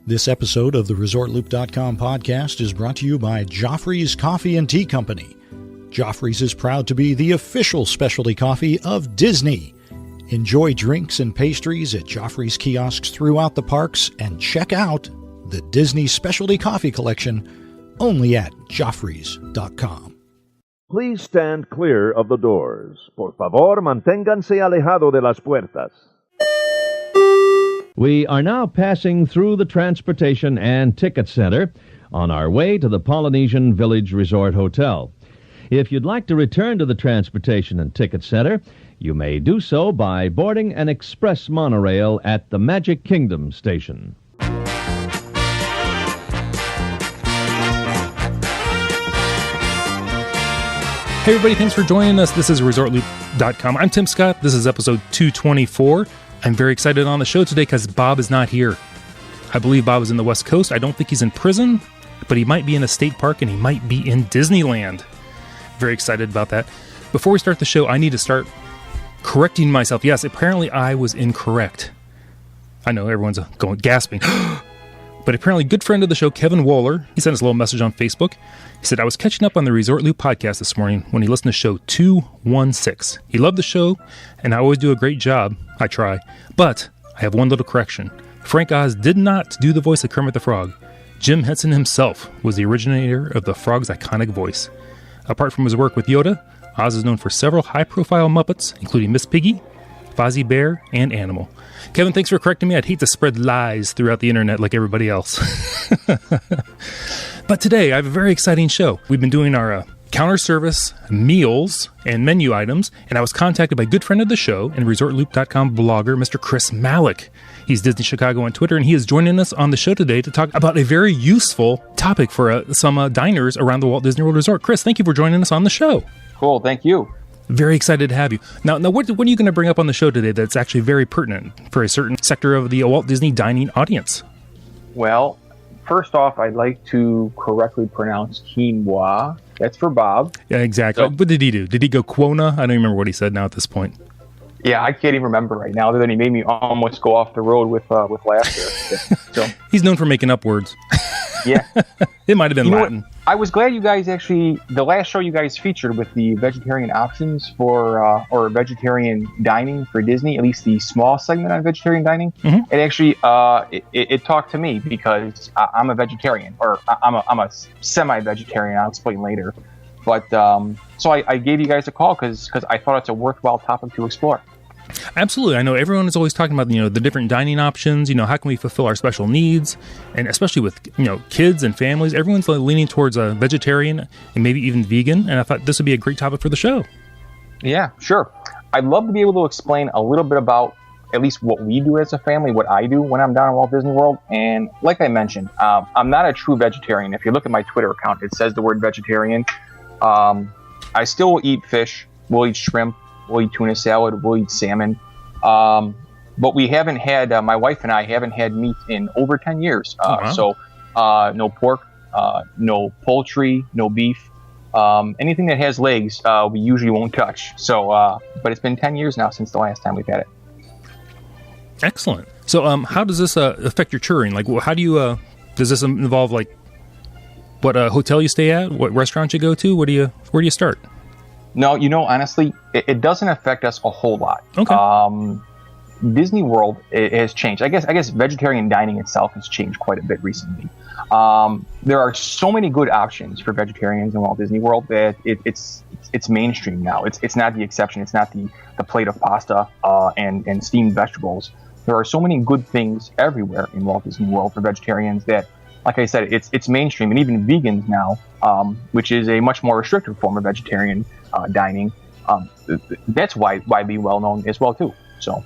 This episode of the ResortLoop.com podcast is brought to you by Joffrey's Coffee and Tea Company. Joffrey's is proud to be the official specialty coffee of Disney. Enjoy drinks and pastries at Joffrey's kiosks throughout the parks and check out the Disney Specialty Coffee Collection only at Joffreys.com. Please stand clear of the doors. Por favor, manténganse alejado de las puertas. We are now passing through the Transportation and Ticket Center on our way to the Polynesian Village Resort Hotel. If you'd like to return to the Transportation and Ticket Center, you may do so by boarding an express monorail at the Magic Kingdom station. Hey everybody, thanks for joining us. This is ResortLoop.com. I'm Tim Scott. This is episode 224. I'm very excited on the show today because Bob is not here. I believe Bob is in the West Coast. I don't think he's in prison, but he might be in a state park and he might be in Disneyland. Very excited about that. Before we start the show, I need to start correcting myself. Yes, apparently I was incorrect. I know everyone's going gasping. But apparently, good friend of the show, Kevin Wohler, he sent us a little message on Facebook. He said, I was catching up on the Resort Loop podcast this morning when he listened to show 216. He loved the show, and I always do a great job. I try. But I have one little correction. Frank Oz did not do the voice of Kermit the Frog. Jim Henson himself was the originator of the Frog's iconic voice. Apart from his work with Yoda, Oz is known for several high-profile Muppets, including Miss Piggy, Fozzie Bear, and Animal. Kevin, thanks for correcting me. I'd hate to spread lies throughout the internet like everybody else. But today, I have a very exciting show. We've been doing our counter service, meals, and menu items, and I was contacted by a good friend of the show and ResortLoop.com blogger, Mr. Chris Malek. He's Disney Chicago on Twitter, and he is joining us on the show today to talk about a very useful topic for some diners around the Walt Disney World Resort. Chris, thank you for joining us on the show. Cool, thank you. Very excited to have you. Now, what are you going to bring up on the show today that's actually very pertinent for a certain sector of the Walt Disney dining audience? Well, first off, I'd like to correctly pronounce quinoa. That's for Bob. Yeah, exactly. So, what did he do? Did he go quona? I don't even remember what he said now at this point. Yeah, I can't even remember right now, other than he made me almost go off the road with laughter. So he's known for making up words. Yeah. It might have been Latin. I was glad you guys actually, the last show you guys featured with the vegetarian options for, or vegetarian dining for Disney, at least the small segment on vegetarian dining, it actually, it talked to me because I'm a vegetarian, or I'm a semi-vegetarian. I'll explain later. But, so I gave you guys a call because I thought it's a worthwhile topic to explore. Absolutely. I know everyone is always talking about, the different dining options, how can we fulfill our special needs? And especially with, kids and families, everyone's leaning towards a vegetarian and maybe even vegan. And I thought this would be a great topic for the show. Yeah, sure. I'd love to be able to explain a little bit about at least what we do as a family, what I do when I'm down at Walt Disney World. And like I mentioned, I'm not a true vegetarian. If you look at my Twitter account, it says the word vegetarian. I still will eat fish. We'll eat shrimp. We'll eat tuna salad. We'll eat salmon. But we haven't had, my wife and I haven't had meat in over 10 years. Wow. So no pork, no poultry, no beef. Anything that has legs, we usually won't touch. So, but it's been 10 years now since the last time we've had it. Excellent. So how does this affect your touring? Like, how do you, does this involve what hotel you stay at? What restaurant you go to? Where do you start? No, honestly, it doesn't affect us a whole lot. Okay. Disney World, it has changed. I guess vegetarian dining itself has changed quite a bit recently. There are so many good options for vegetarians in Walt Disney World that it's mainstream now. It's not the exception. It's not the plate of pasta and steamed vegetables. There are so many good things everywhere in Walt Disney World for vegetarians that, like I said, it's mainstream, and even vegans now, which is a much more restrictive form of vegetarian dining. That's widely well known as well too. So,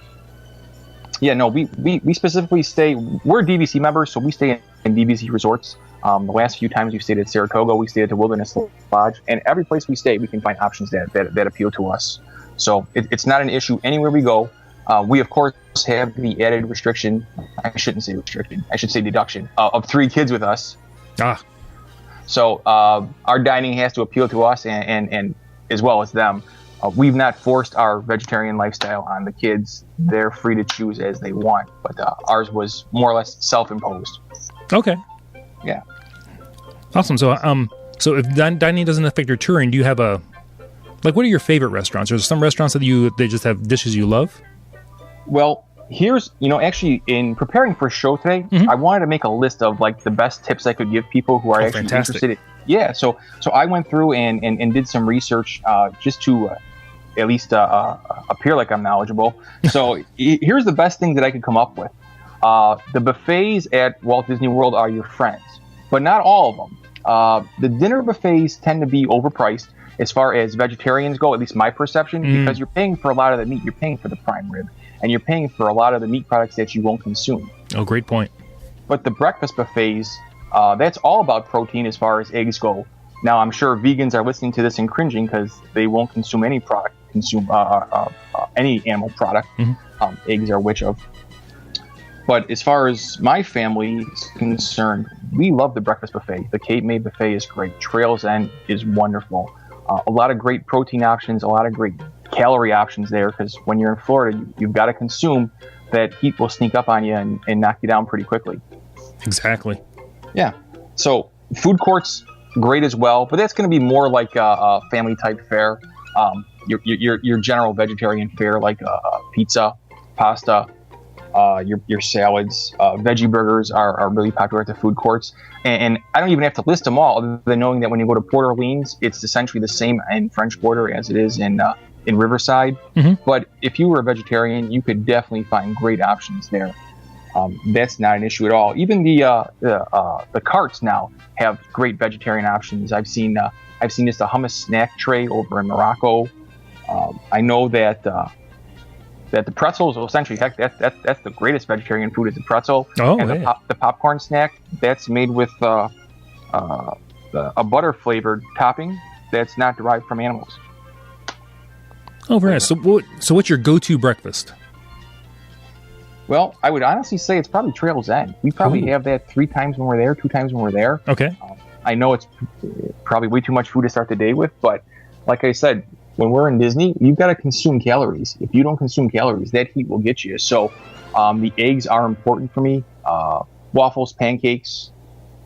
yeah, no, we specifically stay. We're DVC members, so we stay in DVC resorts. The last few times we stayed at Saratoga, we stayed at the Wilderness Lodge, and every place we stay, we can find options that appeal to us. So it's not an issue anywhere we go. We, of course, have the added restriction. I shouldn't say restriction. I should say deduction of 3 kids with us. So our dining has to appeal to us and as well as them. We've not forced our vegetarian lifestyle on the kids. They're free to choose as they want, but ours was more or less self-imposed. Okay. Yeah. Awesome. So, so if dining doesn't affect your touring, do you have what are your favorite restaurants? Are there some restaurants that they just have dishes you love? Well, here's, actually in preparing for a show today, I wanted to make a list of like the best tips I could give people who are actually interested. Yeah. So I went through and did some research just to at least appear like I'm knowledgeable. So here's the best things that I could come up with. The buffets at Walt Disney World are your friends, but not all of them. The dinner buffets tend to be overpriced as far as vegetarians go, at least my perception, because you're paying for a lot of the meat. You're paying for the prime rib, and you're paying for a lot of the meat products that you won't consume. Oh, great point. But the breakfast buffets, that's all about protein as far as eggs go. Now, I'm sure vegans are listening to this and cringing because they won't consume any product, any animal product. Eggs are which of. But as far as my family is concerned, we love the breakfast buffet. The Cape May buffet is great. Trails End is wonderful. A lot of great protein options, a lot of great calorie options there, because when you're in Florida, you've got to consume. That heat will sneak up on you and knock you down pretty quickly. Exactly. Yeah. So food courts, great as well, but that's going to be more like a family type fare. Your general vegetarian fare, like pizza, pasta, your salads, veggie burgers are really popular at the food courts. And I don't even have to list them all, other than knowing that when you go to Port Orleans, it's essentially the same in French Quarter as it is in Riverside. But if you were a vegetarian, you could definitely find great options there. That's not an issue at all. Even the carts now have great vegetarian options. I've seen just a hummus snack tray over in Morocco. I know that the pretzels, essentially, heck, that's the greatest vegetarian food is the pretzel. Oh, and yeah. the popcorn snack, that's made with a butter flavored topping that's not derived from animals. Oh, very nice. So what's your go-to breakfast? Well, I would honestly say it's probably Trails End. We probably have that 3 times when we're there, 2 times when we're there. Okay. I know it's probably way too much food to start the day with, but like I said, when we're in Disney, you've got to consume calories. If you don't consume calories, that heat will get you. So the eggs are important for me. Waffles, pancakes,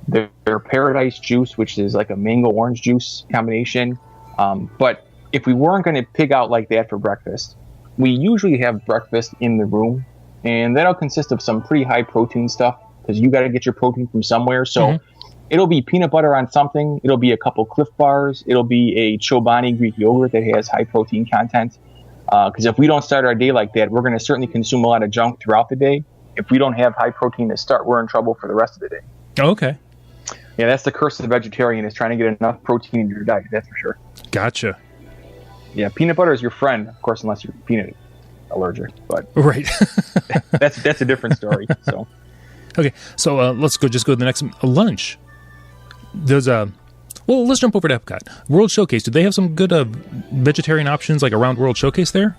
their paradise juice, which is like a mango orange juice combination. But if we weren't going to pig out like that for breakfast, we usually have breakfast in the room, and that'll consist of some pretty high protein stuff because you got to get your protein from somewhere. So it'll be peanut butter on something. It'll be a couple Cliff Bars. It'll be a Chobani Greek yogurt that has high protein content. Because if we don't start our day like that, we're going to certainly consume a lot of junk throughout the day. If we don't have high protein to start, we're in trouble for the rest of the day. Okay. Yeah, that's the curse of the vegetarian, is trying to get enough protein in your diet. That's for sure. Gotcha. Yeah, peanut butter is your friend, of course, unless you're peanut allergic. But right. that's a different story. So. Okay, so let's go to the next lunch. There's let's jump over to Epcot. World Showcase. Do they have some good vegetarian options like around World Showcase there?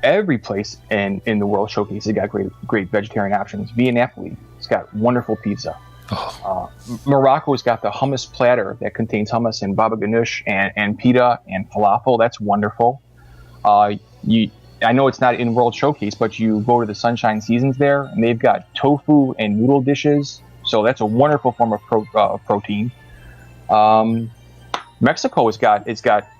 Every place in the World Showcase has got great vegetarian options. Via Napoli, it's got wonderful pizza. Morocco's got the hummus platter that contains hummus and baba ganoush and pita and falafel. That's wonderful. I know it's not in World Showcase, but you go to the Sunshine Seasons there, and they've got tofu and noodle dishes. So that's a wonderful form of protein. Mexico has got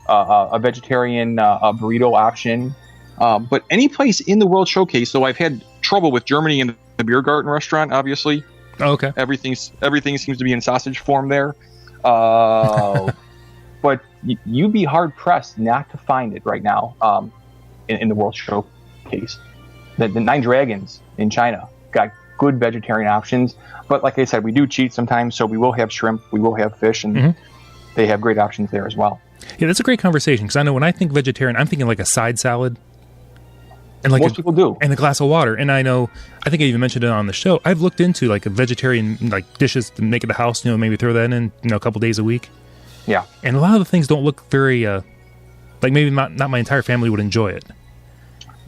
a vegetarian burrito option. But any place in the World Showcase, though I've had trouble with Germany and the Beer Garden restaurant, obviously. Okay. Everything seems to be in sausage form there. But you'd be hard pressed not to find it right now in the World Showcase. The Nine Dragons in China got good vegetarian options. But like I said, we do cheat sometimes, so we will have shrimp, we will have fish, and they have great options there as well. Yeah, that's a great conversation, because I know when I think vegetarian, I'm thinking like a side salad. And like most people do. And a glass of water. And I think I even mentioned it on the show. I've looked into like a vegetarian like dishes to make at the house, maybe throw that in, a couple days a week. Yeah. And a lot of the things don't look very, like maybe not my entire family would enjoy it.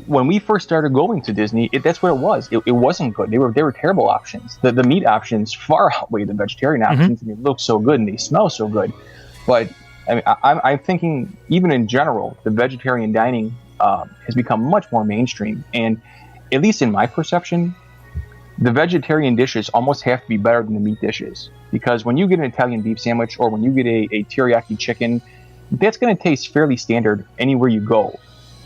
When we first started going to Disney, that's what it was. It wasn't good. They were terrible options. The meat options far outweigh the vegetarian options, and they look so good and they smell so good. But I mean, I'm thinking even in general, the vegetarian dining has become much more mainstream. And at least in my perception, the vegetarian dishes almost have to be better than the meat dishes, because when you get an Italian beef sandwich or when you get a teriyaki chicken, that's going to taste fairly standard anywhere you go.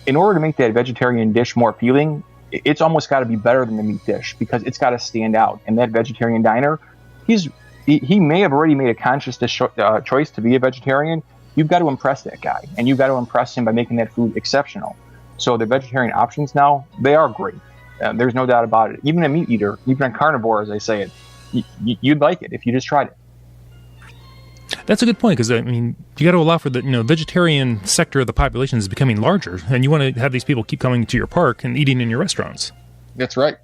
In order to make that vegetarian dish more appealing, it's almost got to be better than the meat dish, because it's got to stand out. And that vegetarian diner, he may have already made a conscious choice to be a vegetarian. You've got to impress that guy, and you've got to impress him by making that food exceptional. So the vegetarian options now, they are great. There's no doubt about it. Even a meat eater, even a carnivore, as I say it, you'd like it if you just tried it. That's a good point, because I mean, you got to allow for the vegetarian sector of the population is becoming larger, and you want to have these people keep coming to your park and eating in your restaurants. That's right,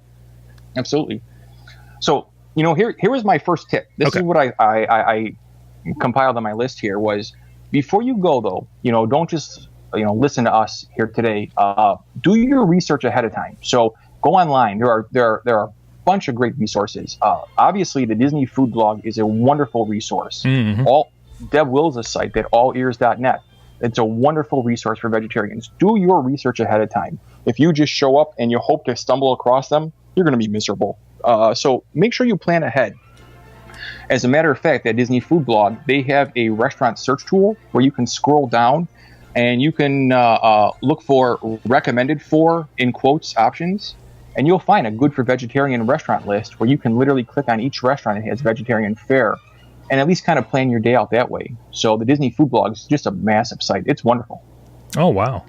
absolutely. So here was my first tip. This is what I compiled on my list here. Was before you go though, don't just listen to us here today. Do your research ahead of time. So go online. There are a bunch of great resources. Obviously, the Disney Food Blog is a wonderful resource. Mm-hmm. Deb Wills' site at allears.net. It's a wonderful resource for vegetarians. Do your research ahead of time. If you just show up and you hope to stumble across them, you're going to be miserable. So make sure you plan ahead. As a matter of fact, at Disney Food Blog, they have a restaurant search tool where you can scroll down and you can look for recommended for, in quotes, options. And you'll find a good for vegetarian restaurant list where you can literally click on each restaurant that has vegetarian fare and at least kind of plan your day out that way. So the Disney Food Blog is just a massive site. It's wonderful. Oh, wow.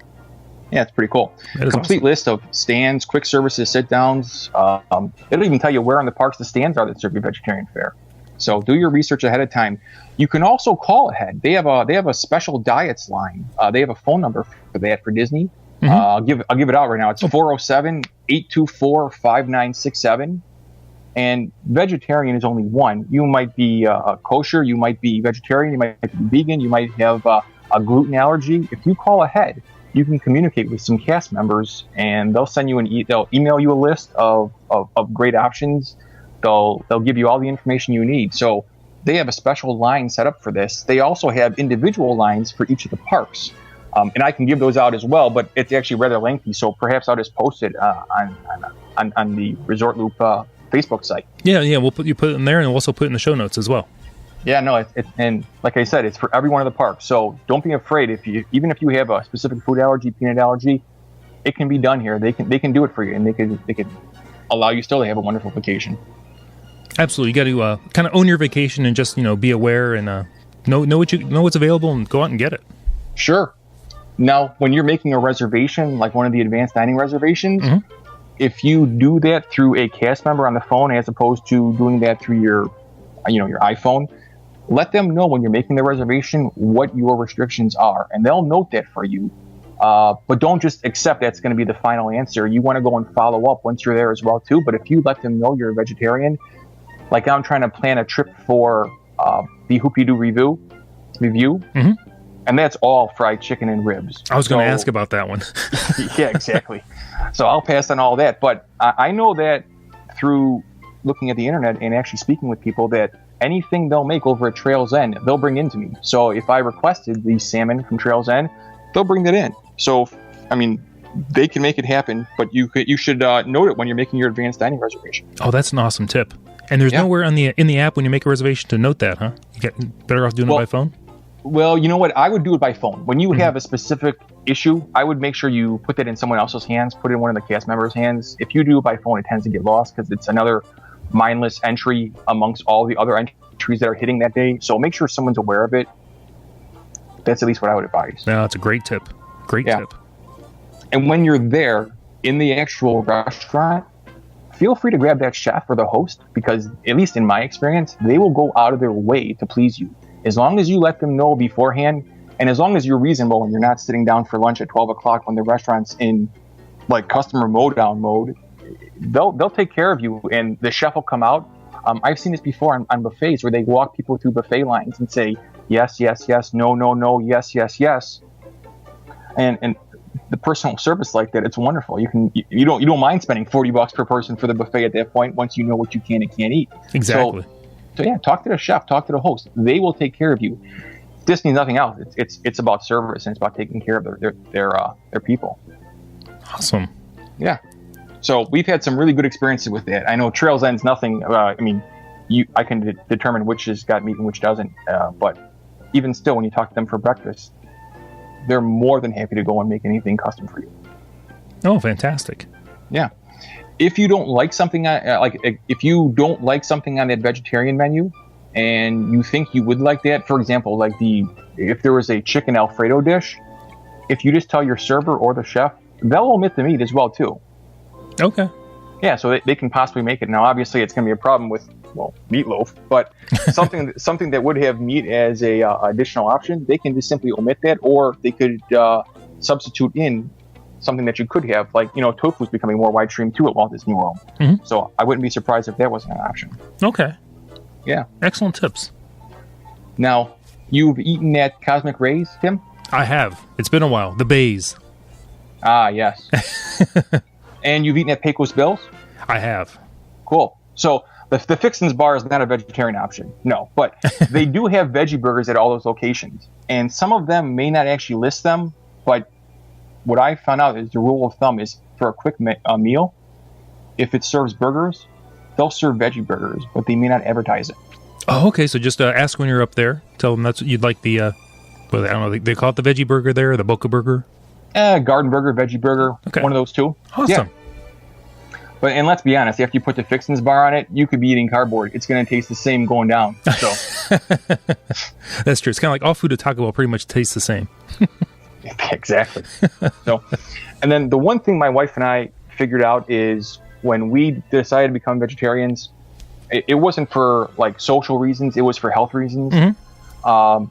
Yeah, it's pretty cool. Complete awesome. List of stands, quick services, sit-downs. It'll even tell you where in the parks the stands are that serve you vegetarian fare. So do your research ahead of time. You can also call ahead. They have a special diets line. They have a phone number for that for Disney. Mm-hmm. I'll give it out right now. It's 407-824-5967. And vegetarian is only one. You might be kosher, you might be vegetarian, you might be vegan, you might have a gluten allergy. If you call ahead, you can communicate with some cast members, and they'll send you they'll email you a list of great options. They'll give you all the information you need. So they have a special line set up for this. They also have individual lines for each of the parks. And I can give those out as well, but it's actually rather lengthy. So perhaps I'll just post it on the Resort Loop Facebook site. Yeah, we'll put it in there, and we'll also put it in the show notes as well. Yeah, no, and like I said, it's for every one of the parks. So don't be afraid. Even if you have a specific food allergy, peanut allergy, it can be done here. They can do it for you, and they can allow you still to have a wonderful vacation. Absolutely, you got to kind of own your vacation and just be aware and know what's available and go out and get it. Sure. Now, when you're making a reservation, like one of the advanced dining reservations, mm-hmm. if you do that through a cast member on the phone as opposed to doing that through your iPhone, let them know when you're making the reservation what your restrictions are, and they'll note that for you. But don't just accept that's going to be the final answer. You want to go and follow up once you're there as well too. But if you let them know you're a vegetarian, like I'm trying to plan a trip for the Hoopty-Doo review, mm-hmm. and that's all fried chicken and ribs. I was going to ask about that one. Yeah, exactly. So I'll pass on all that. But I know that through looking at the internet and actually speaking with people that anything they'll make over at Trails End, they'll bring into me. So if I requested the salmon from Trails End, they'll bring that in. So, I mean, they can make it happen, but you should note it when you're making your advanced dining reservation. Oh, that's an awesome tip. And there's nowhere in the app when you make a reservation to note that, huh? You get better off doing it by phone? Well, you know what? I would do it by phone. When you have a specific issue, I would make sure you put that in someone else's hands, put it in one of the cast members' hands. If you do it by phone, it tends to get lost because it's another mindless entry amongst all the other entries that are hitting that day. So make sure someone's aware of it. That's at least what I would advise. No, that's a great tip. Great tip. And when you're there in the actual restaurant, feel free to grab that chef or the host, because at least in my experience, they will go out of their way to please you. As long as you let them know beforehand, and as long as you're reasonable and you're not sitting down for lunch at 12 o'clock when the restaurant's in like customer down mode, they'll take care of you, and the chef will come out. I've seen this before on buffets where they walk people through buffet lines and say, yes, yes, yes, no, no, no, yes, yes, yes. And the personal service like that, it's wonderful. You don't mind spending $40 per person for the buffet at that point once you know what you can and can't eat. Exactly. So yeah, talk to the chef, talk to the host. They will take care of you. This means nothing else. It's about service, and it's about taking care of their people. Awesome. Yeah. So we've had some really good experiences with that. I know Trails End's nothing. I can determine which has got meat and which doesn't. But even still, when you talk to them for breakfast, they're more than happy to go and make anything custom for you. Oh, fantastic. Yeah. If you don't like something, if you don't like something on that vegetarian menu, and you think you would like that, for example, if there was a chicken Alfredo dish, if you just tell your server or the chef, they'll omit the meat as well too. Okay. Yeah, so they can possibly make it. Now, obviously, it's going to be a problem with meatloaf, but something that would have meat as a additional option, they can just simply omit that, or they could substitute in something that you could have, like tofu is becoming more widestream too at Walt Disney World. Mm-hmm. So I wouldn't be surprised if that wasn't an option. Okay. Yeah. Excellent tips. Now, you've eaten at Cosmic Rays, Tim? I have. It's been a while. The Bays. Ah, yes. And you've eaten at Pecos Bill's? I have. Cool. So the Fixins Bar is not a vegetarian option. No, but they do have veggie burgers at all those locations. And some of them may not actually list them, but what I found out is the rule of thumb is for a quick meal, if it serves burgers, they'll serve veggie burgers, but they may not advertise it. Oh, okay. So just ask when you're up there. Tell them that's what you'd like the, I don't know, they call it the veggie burger there, or the Boca burger? Garden burger, veggie burger, okay. One of those two. Awesome. Yeah. And let's be honest, after you put the Fixins Bar on it, you could be eating cardboard. It's going to taste the same going down. So that's true. It's kind of like all food at Taco Bell pretty much tastes the same. Exactly. So, and then the one thing my wife and I figured out is when we decided to become vegetarians, it wasn't for like social reasons, it was for health reasons. Mm-hmm.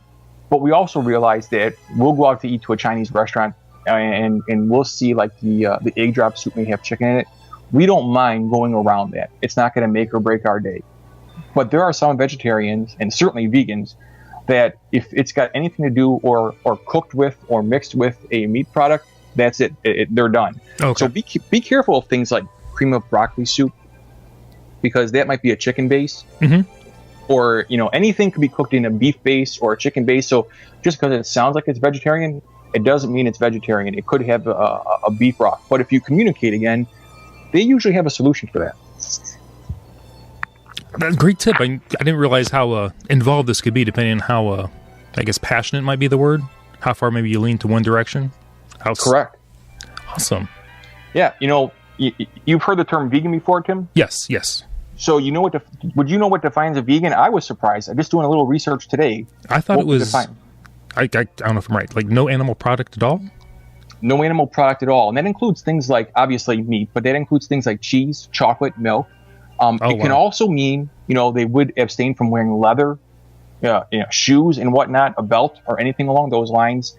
But we also realized that we'll go out to eat to a Chinese restaurant and we'll see like the egg drop soup may have chicken in it. We don't mind going around that. It's not going to make or break our day. But there are some vegetarians, and certainly vegans, that if it's got anything to do or cooked with or mixed with a meat product, that's it. They're done. Okay. So be careful of things like cream of broccoli soup, because that might be a chicken base. Mm-hmm. Or, anything could be cooked in a beef base or a chicken base. So just because it sounds like it's vegetarian, it doesn't mean it's vegetarian. It could have a beef broth. But if you communicate again, they usually have a solution for that. That's a great tip. I didn't realize how involved this could be, depending on how, I guess, passionate might be the word. How far maybe you lean to one direction. Correct. Awesome. Yeah. You've heard the term vegan before, Tim? Yes. So would you know what defines a vegan? I was surprised. I'm just doing a little research today. I thought it was, I don't know if I'm right, like no animal product at all? No animal product at all. And that includes things like, obviously, meat, but that includes things like cheese, chocolate, milk. It can also mean, they would abstain from wearing leather, shoes and whatnot, a belt or anything along those lines.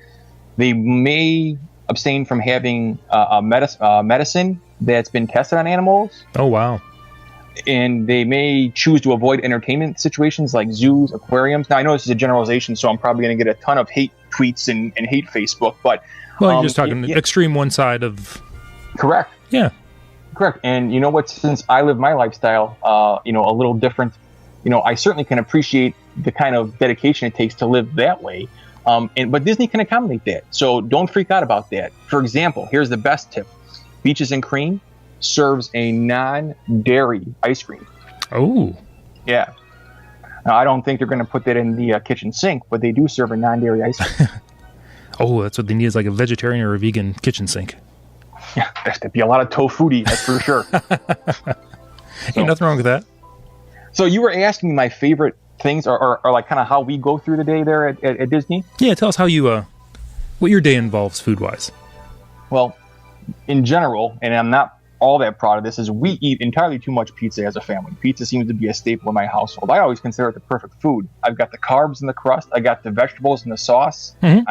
They may abstain from having a medicine that's been tested on animals. Oh, wow. And they may choose to avoid entertainment situations like zoos, aquariums. Now, I know this is a generalization, so I'm probably going to get a ton of hate tweets and hate Facebook, but... Well, you're just talking extreme one side of... Correct. Yeah. Correct. And you know what? Since I live my lifestyle, a little different, I certainly can appreciate the kind of dedication it takes to live that way. But Disney can accommodate that. So don't freak out about that. For example, here's the best tip. Beaches and Cream serves a non-dairy ice cream. Oh. Yeah. Now, I don't think they're going to put that in the kitchen sink, but they do serve a non-dairy ice cream. Oh, that's what they need, is like a vegetarian or a vegan kitchen sink. Yeah, there'd be a lot of tofuti, that's for sure. Ain't nothing wrong with that. So you were asking me my favorite things, or like kind of how we go through the day there at Disney? Yeah, tell us how you, what your day involves food-wise. Well, in general, and I'm not all that proud of this, is we eat entirely too much pizza as a family. Pizza seems to be a staple in my household. I always consider it the perfect food. I've got the carbs in the crust. I got the vegetables in the sauce. Mm-hmm.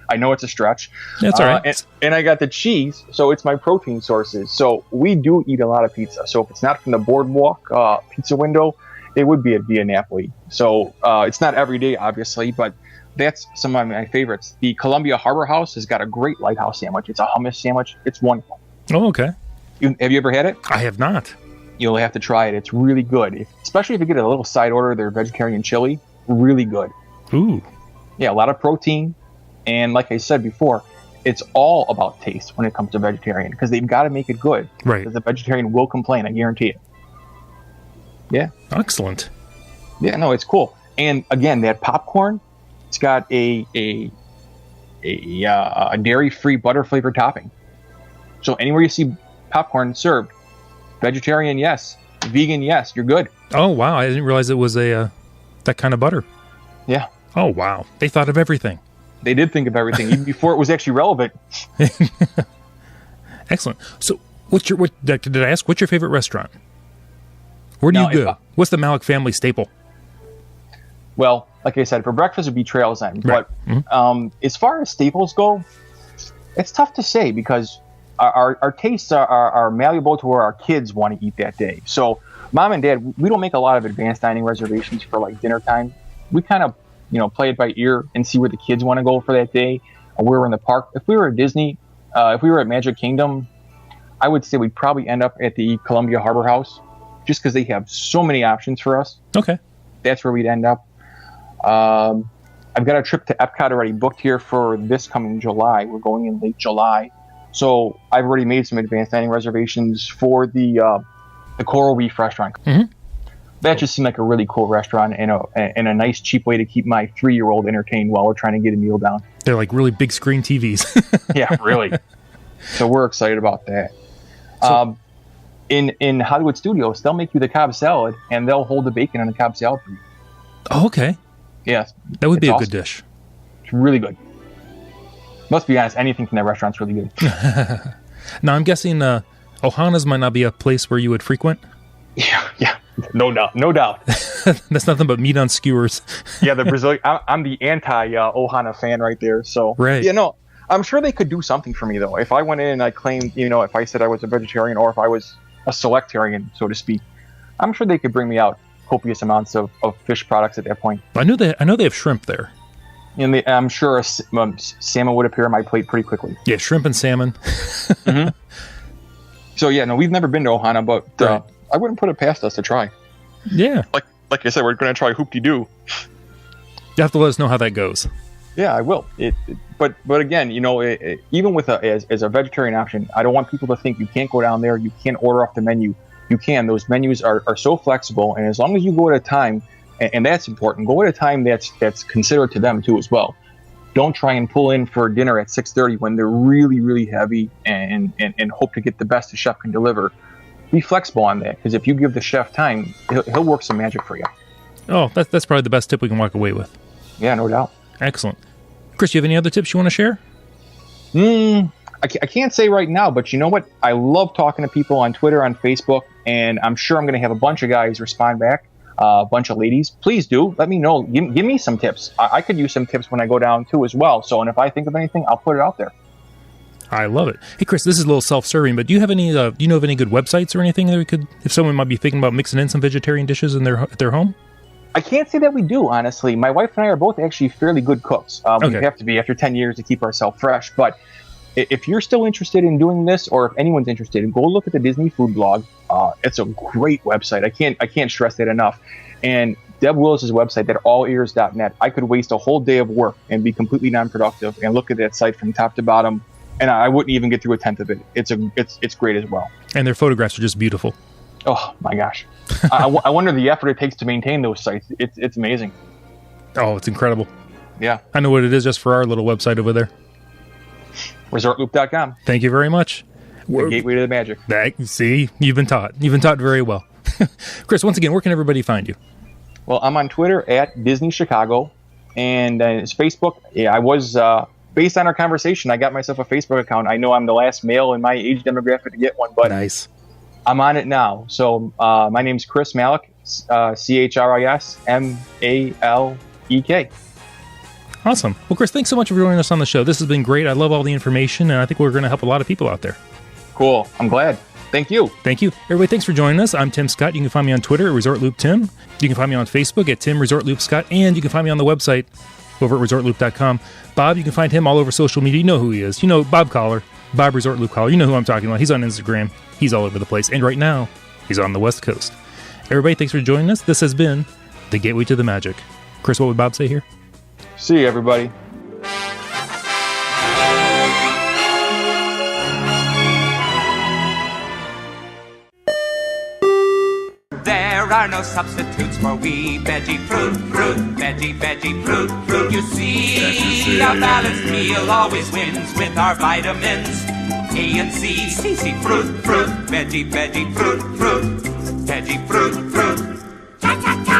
I know it's a stretch. That's all right. And I got the cheese, so it's my protein sources. So we do eat a lot of pizza. So if it's not from the boardwalk pizza window, it would be at Via Napoli. So it's not every day, obviously, but that's some of my favorites. The Columbia Harbor House has got a great lighthouse sandwich. It's a hummus sandwich. It's wonderful. Oh, okay. Have you ever had it? I have not. You'll have to try it. It's really good, especially if you get a little side order, their vegetarian chili. Really good. Ooh. Yeah, a lot of protein. And like I said before, it's all about taste when it comes to vegetarian, because they've got to make it good. Right. Because the vegetarian will complain, I guarantee it. Yeah. Excellent. Yeah, no, it's cool. And again, that popcorn, it's got a dairy-free butter-flavored topping. So anywhere you see popcorn served, vegetarian, yes. Vegan, yes. You're good. Oh, wow. I didn't realize it was that kind of butter. Yeah. Oh, wow. They thought of everything. They did think of everything, even before it was actually relevant. Excellent. So, did I ask, what's your favorite restaurant? Where do you go? What's the Malek family staple? Well, like I said, for breakfast would be Trail's End. Right. But as far as staples go, it's tough to say because our tastes are malleable to where our kids want to eat that day. So mom and dad, we don't make a lot of advanced dining reservations for like dinner time. We kind of, play it by ear and see where the kids want to go for that day or where we're in the park. If we were at Disney, if we were at Magic Kingdom, I would say we'd probably end up at the Columbia Harbor House just because they have so many options for us. Okay. That's where we'd end up. I've got a trip to Epcot already booked here for this coming July. We're going in late July. So I've already made some advanced dining reservations for the Coral Reef restaurant. Mm-hmm. That just seemed like a really cool restaurant and a nice, cheap way to keep my 3-year-old entertained while we're trying to get a meal down. They're like really big screen TVs. Yeah, really. So we're excited about that. So, in Hollywood Studios, they'll make you the Cobb salad, and they'll hold the bacon on the Cobb salad for you. Oh, okay. Yeah. That would be awesome. A good dish. It's really good. Must be honest, anything from that restaurant's really good. Now, I'm guessing Ohana's might not be a place where you would frequent? Yeah. No doubt. That's nothing but meat on skewers. Yeah, the Brazilian. I'm the anti-Ohana fan right there. So, right. Yeah, no, I'm sure they could do something for me, though. If I went in and I claimed, if I said I was a vegetarian or if I was a selectarian, so to speak, I'm sure they could bring me out copious amounts of fish products at that point. I know they have shrimp there. And I'm sure salmon would appear on my plate pretty quickly. Yeah, shrimp and salmon. Mm-hmm. So, yeah, no, we've never been to Ohana, but right. I wouldn't put it past us to try. Yeah. Like I said, we're going to try Hoop-de-Doo. You have to let us know how that goes. Yeah, I will. But again, even with as a vegetarian option, I don't want people to think you can't go down there, you can't order off the menu. You can. Those menus are so flexible, and as long as you go at a time, and that's important, go at a time that's considered to them too as well. Don't try and pull in for dinner at 6:30 when they're really, really heavy, and hope to get the best the chef can deliver. Be flexible on that, because if you give the chef time, he'll work some magic for you. Oh, that's probably the best tip we can walk away with. Yeah, no doubt. Excellent. Chris, you have any other tips you want to share? I can't say right now, but you know what? I love talking to people on Twitter, on Facebook, and I'm sure I'm going to have a bunch of guys respond back, a bunch of ladies. Please do. Let me know. Give me some tips. I could use some tips when I go down, too, as well. So, and if I think of anything, I'll put it out there. I love it. Hey, Chris, this is a little self-serving, but do you have any? Do you know of any good websites or anything that we could, if someone might be thinking about mixing in some vegetarian dishes in at their home? I can't say that we do, honestly. My wife and I are both actually fairly good cooks. We have to be after 10 years to keep ourselves fresh. But if you're still interested in doing this, or if anyone's interested, go look at the Disney Food Blog. It's a great website. I can't stress that enough. And Deb Willis's website, that allears.net, I could waste a whole day of work and be completely non-productive and look at that site from top to bottom, and I wouldn't even get through a tenth of it. It's great as well. And their photographs are just beautiful. Oh my gosh. I wonder the effort it takes to maintain those sites. It's amazing. Oh, it's incredible. Yeah. I know what it is just for our little website over there. ResortLoop.com. Thank you very much. The gateway to the magic. See, you've been taught. You've been taught very well. Chris, once again, where can everybody find you? Well, I'm on Twitter at Disney Chicago, and it's Facebook. Yeah, I was, based on our conversation, I got myself a Facebook account. I know I'm the last male in my age demographic to get one, but nice. I'm on it now. So my name's Chris Malek, ChrisMalek. Awesome. Well, Chris, thanks so much for joining us on the show. This has been great. I love all the information, and I think we're going to help a lot of people out there. Cool. I'm glad. Thank you. Thank you. Everybody, thanks for joining us. I'm Tim Scott. You can find me on Twitter at ResortLoopTim. You can find me on Facebook at Tim ResortLoop Scott, and you can find me on the website over at ResortLoop.com. Bob, you can find him all over social media. You know who he is. You know Bob Collar, Bob Resort Loop Collar. You know who I'm talking about. He's on Instagram. He's all over the place. And right now, he's on the West Coast. Everybody, thanks for joining us. This has been The Gateway to the Magic. Chris, what would Bob say here? See you, everybody. are no substitutes for we. Veggie fruit, fruit, veggie, veggie fruit, fruit. You see, a balanced meal always wins with our vitamins A and C. C, fruit, fruit, veggie, veggie fruit, fruit, veggie fruit, fruit. Ta ta ta.